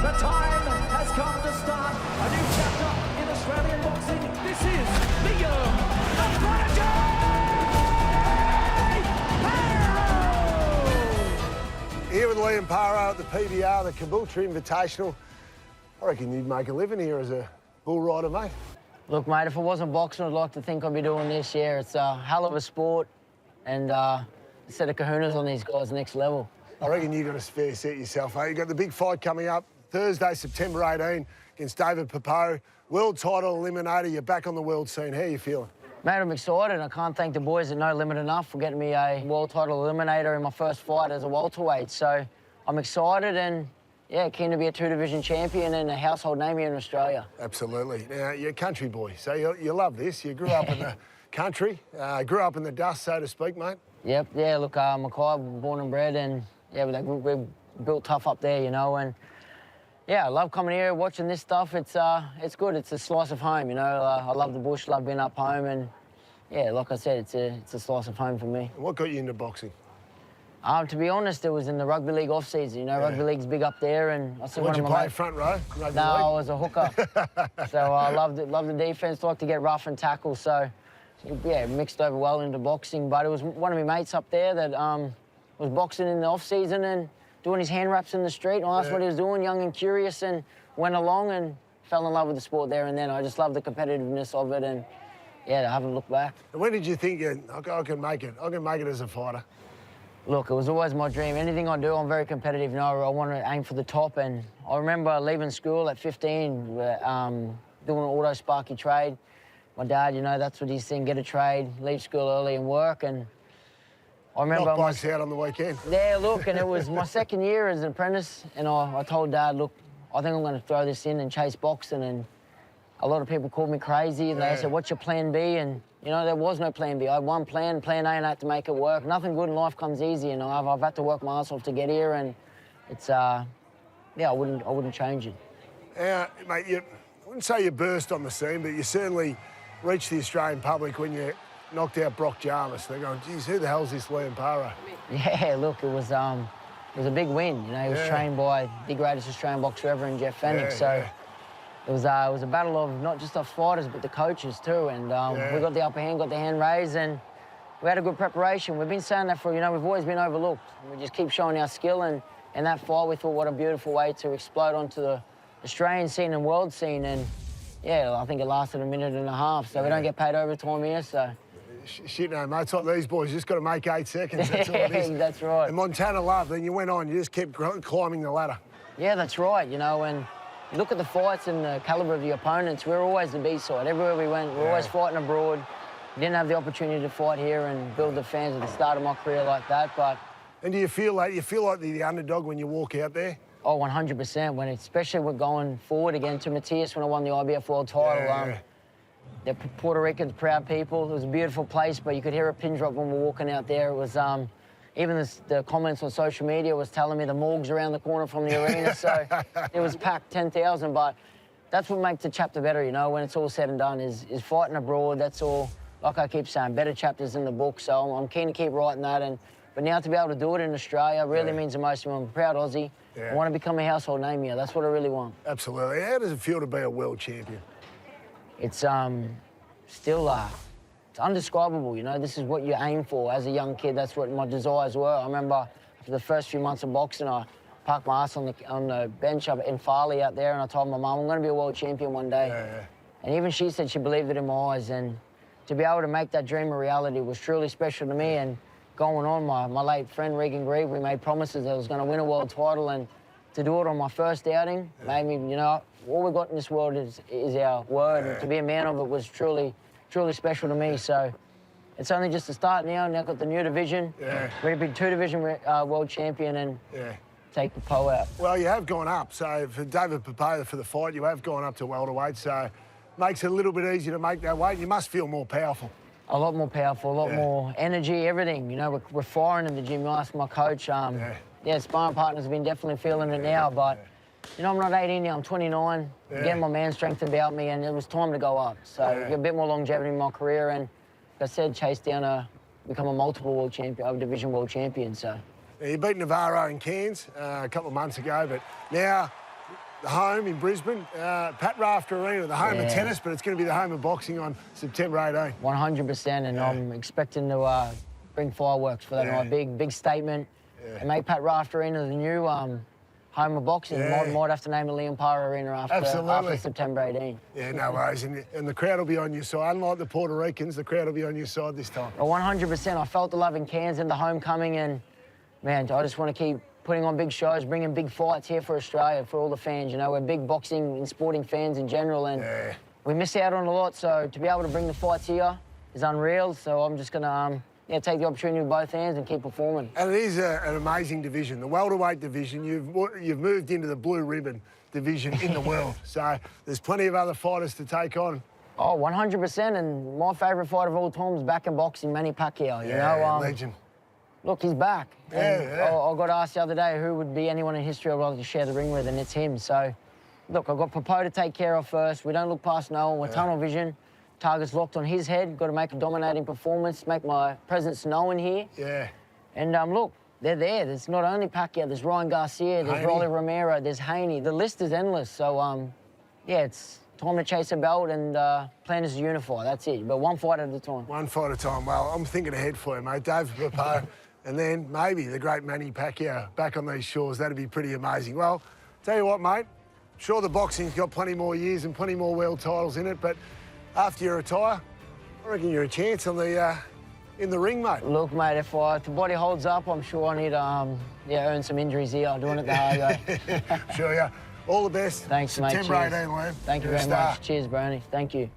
The time has come to start a new chapter in Australian boxing. This is Liam Paro! Here with Liam Paro at the PBR, the Caboolture Invitational. I reckon you'd make a living here as a bull rider, mate. Look, mate, if it wasn't boxing, I'd like to think I'd be doing this. Yeah, it's a hell of a sport, and a set of kahunas on these guys next level. I reckon you got a fair set yourself, mate. You've got the big fight coming up Thursday, September 18, against David Papot. World title eliminator. You're back on the world scene. How are you feeling? Mate, I'm excited. I can't thank the boys at No Limit enough for getting me a world title eliminator in my first fight as a welterweight. So I'm excited and, yeah, keen to be a two-division champion and a household name here in Australia. Absolutely. Now, you're a country boy, so you love this. You grew up in the country, grew up in the dust, so to speak, mate. Yep, yeah, look, Mackay, born and bred, and, yeah, we're built tough up there, you know, and, yeah, I love coming here, watching this stuff. It's good. It's a slice of home, you know. I love the bush, love being up home, and, yeah, like I said, it's a slice of home for me. And what got you into boxing? To be honest, it was in the rugby league off-season. You know, rugby league's big up there, and I see one of my play mates... front row? Rugby no, league? I was a hooker. So I loved the defence, liked to get rough and tackle, so, yeah, mixed over well into boxing. But it was one of my mates up there that was boxing in the off-season and doing his hand wraps in the street. I asked what he was doing, young and curious, and went along and fell in love with the sport there and then. I just love the competitiveness of it, and, yeah, I haven't looked back. And when did you think, I can make it? I can make it as a fighter? Look, it was always my dream. Anything I do, I'm very competitive. You know, I want to aim for the top. And I remember leaving school at 15, doing an auto sparky trade. My dad, you know, that's what he's saying, get a trade, leave school early and work. And I remember... Knock bikes out on the weekend. Yeah, look, and it was my second year as an apprentice. And I told Dad, look, I think I'm going to throw this in and chase boxing. And a lot of people called me crazy. And they said, what's your plan B? And, you know, there was no plan B. I had one plan A, and I had to make it work. Nothing good in life comes easy, you know. I've had to work my ass off to get here, and it's, yeah, I wouldn't change it. Yeah, mate, I wouldn't say you burst on the scene, but you certainly reached the Australian public when you knocked out Brock Jarvis. They're going, geez, who the hell's this Liam Paro? Yeah, look, it was a big win. You know, he was trained by the greatest Australian boxer ever in Jeff Fennick, so... It was a battle of not just us fighters, but the coaches too. And we got the upper hand, got the hand raised, and we had a good preparation. We've been saying that for, you know, we've always been overlooked. We just keep showing our skill, and in that fight, we thought what a beautiful way to explode onto the Australian scene and world scene. And, yeah, I think it lasted a minute and a half, so we don't get paid overtime here, so... Shit, no, mate, it's like these boys, you just got to make 8 seconds, that's all it is. That's right. And Montana Love, then you went on, you just kept climbing the ladder. Yeah, that's right, you know, and... You look at the fights and the calibre of the opponents, we're always the B-side. Everywhere we went, we're always fighting abroad. Didn't have the opportunity to fight here and build the fans at the start of my career like that, but... And do you feel like the underdog when you walk out there? Oh, 100%, especially when going forward again to Matthias when I won the IBF World title. The Puerto Ricans, proud people. It was a beautiful place, but you could hear a pin drop when we were walking out there. It was... Even the comments on social media was telling me the morgue's around the corner from the arena, so it was packed 10,000. But that's what makes the chapter better, you know, when it's all said and done, is fighting abroad. That's all, like I keep saying, better chapters in the book. So I'm keen to keep writing that. But now to be able to do it in Australia really means the most to me. I'm a proud Aussie. I want to become a household name here. That's what I really want. Absolutely. How does it feel to be a world champion? It's still... It's indescribable, you know. This is what you aim for as a young kid. That's what my desires were. I remember for the first few months of boxing, I parked my ass on the bench up in Farley out there, and I told my mum, I'm going to be a world champion one day. And even she said she believed it in my eyes. And to be able to make that dream a reality was truly special to me. And going on, my late friend Regan Grieve, we made promises that I was going to win a world title, and to do it on my first outing made me, you know, all we got in this world is our word. And to be a man of it was truly special to me, so it's only just the start now. Now I've got the new division. Ready to be two-division world champion and take the PO out. Well, you have gone up, so for David Papot for the fight, you have gone up to welterweight, so makes it a little bit easier to make that weight. You must feel more powerful. A lot more powerful, a lot more energy, everything. You know, we're firing in the gym. You ask my coach. Sparring partners have been definitely feeling it now, but you know, I'm not 18 now, I'm 29. Getting my man strength about me, and it was time to go up. So get a bit more longevity in my career, and like I said, chase down become a multiple world champion, division world champion. So you beat Navarro in Cairns a couple of months ago, but now the home in Brisbane, Pat Rafter Arena, the home of tennis, but it's going to be the home of boxing on September 18. 100%, and I'm expecting to bring fireworks for that night. Big statement. And make Pat Rafter Arena the new home of boxing. Might have to name it Liam Paro Arena after September 18. Yeah, no worries. And the crowd will be on your side. Unlike the Puerto Ricans, the crowd will be on your side this time. 100%. I felt the love in Cairns and the homecoming, and, man, I just want to keep putting on big shows, bringing big fights here for Australia, for all the fans. You know, we're big boxing and sporting fans in general, and we miss out on a lot. So to be able to bring the fights here is unreal. So I'm just going to take the opportunity with both hands and keep performing. And it is an amazing division. The welterweight division, you've moved into the blue ribbon division in the world. So there's plenty of other fighters to take on. Oh, 100%. And my favourite fighter of all time is back in boxing, Manny Pacquiao. You know, legend. Look, he's back. I got asked the other day who would be anyone in history I'd rather to share the ring with, and it's him. So, look, I've got Papot to take care of first. We don't look past no one. We're tunnel vision. Target's locked on his head. Got to make a dominating performance, make my presence known here. Yeah. And, look, they're there. There's not only Pacquiao, there's Ryan Garcia, there's Rolly Romero, there's Haney. The list is endless. So, yeah, it's time to chase a belt, and plan is to unify. That's it. But one fight at a time. One fight at a time. Well, I'm thinking ahead for you, mate. David Papot, and then maybe the great Manny Pacquiao back on these shores. That'd be pretty amazing. Well, tell you what, mate. Sure, the boxing's got plenty more years and plenty more world titles in it, but after you retire, I reckon you're a chance on the in the ring, mate. Look, mate, if the body holds up, I'm sure I need to earn some injuries here. Doing it the hard way. Sure, yeah. All the best. Thanks, mate. September 18, Liam. Thank you very much. Cheers, Brownie. Thank you.